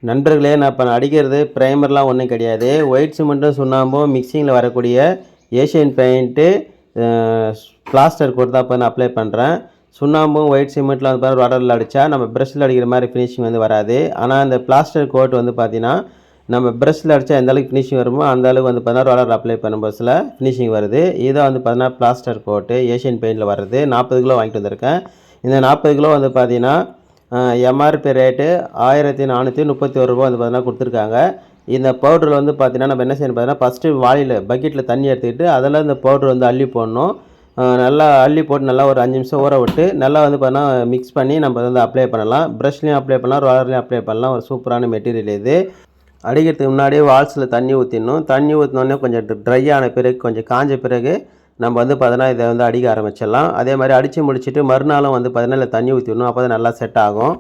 நண்பர்களே, நான் இப்போ அடிக்கிறது ப்ரைமர்லாம் ஒன்றும் கிடையாது. ஒயிட் சிமெண்ட்டும் சுண்ணாம்பும் மிக்சிங்கில் வரக்கூடிய ஏஷியன் பெயிண்ட்டு பிளாஸ்டர் கோட் தான் இப்போ நான் அப்ளை பண்ணுறேன். சுண்ணாம்பும் ஒயிட் சிமெண்ட்டில் வந்து பார்த்தா ரடரில் அடித்தா நம்ம ப்ரஷ்ஷில் அடிக்கிற மாதிரி ஃபினிஷிங் வந்து வராது. ஆனால் இந்த பிளாஸ்டர் கோட் வந்து பார்த்தீங்கன்னா நம்ம ப்ரஷ்ஷில் அடித்தா எந்த அளவுக்கு ஃபினிஷிங் வருமோ அந்த அளவுக்கு வந்து பார்த்தீங்கன்னா ரடர் அப்ளை பண்ணும் பஸ்ஸில் ஃபினிஷிங் வருது. இதான் வந்து பார்த்தீங்கன்னா பிளாஸ்டர் கோட்டு ஏஷியன் பெயிண்டில் வர்றது. 40 கிலோ வாங்கிட்டு வந்திருக்கேன். இந்த 40 கிலோ வந்து பார்த்தீங்கன்னா எம்ஆர்பி ரேட்டு ₹1431 வந்து பார்த்தீங்கன்னா கொடுத்துருக்காங்க. இந்த பவுடர் வந்து பார்த்தீங்கன்னா நம்ம என்ன செய்யணும் பார்த்தீங்கன்னா ஃபஸ்ட்டு வாளியில் பக்கெட்டில் தண்ணி எடுத்துக்கிட்டு அதில் இந்த பவுடர் வந்து அள்ளி போடணும். நல்லா அள்ளி போட்டு நல்லா ஒரு 5 நிமிஷம் ஊற விட்டு நல்லா வந்து பார்த்தீங்கன்னா மிக்ஸ் பண்ணி நம்ம வந்து அப்ளை பண்ணலாம். ப்ரஷ்லேயும் அப்ளை பண்ணலாம், ரோலர்லேயும் அப்ளை பண்ணலாம். ஒரு சூப்பரான மெட்டீரியல் இது. அடிக்கிறதுக்கு முன்னாடியே வால்ஸில் தண்ணி ஊற்றிடணும். தண்ணி ஊற்றினோடனே கொஞ்சம் ட்ரை ஆன பிறகு கொஞ்சம் காஞ்ச பிறகு நம்ம வந்து பார்த்தீங்கன்னா இதை வந்து அடிக்க ஆரம்பிச்சிடலாம். அதே மாதிரி அடித்து முடிச்சுட்டு மறுநாளும் வந்து பார்த்தீங்கன்னா தண்ணி ஊற்றிடணும். அப்போ தான் நல்லா செட் ஆகும்.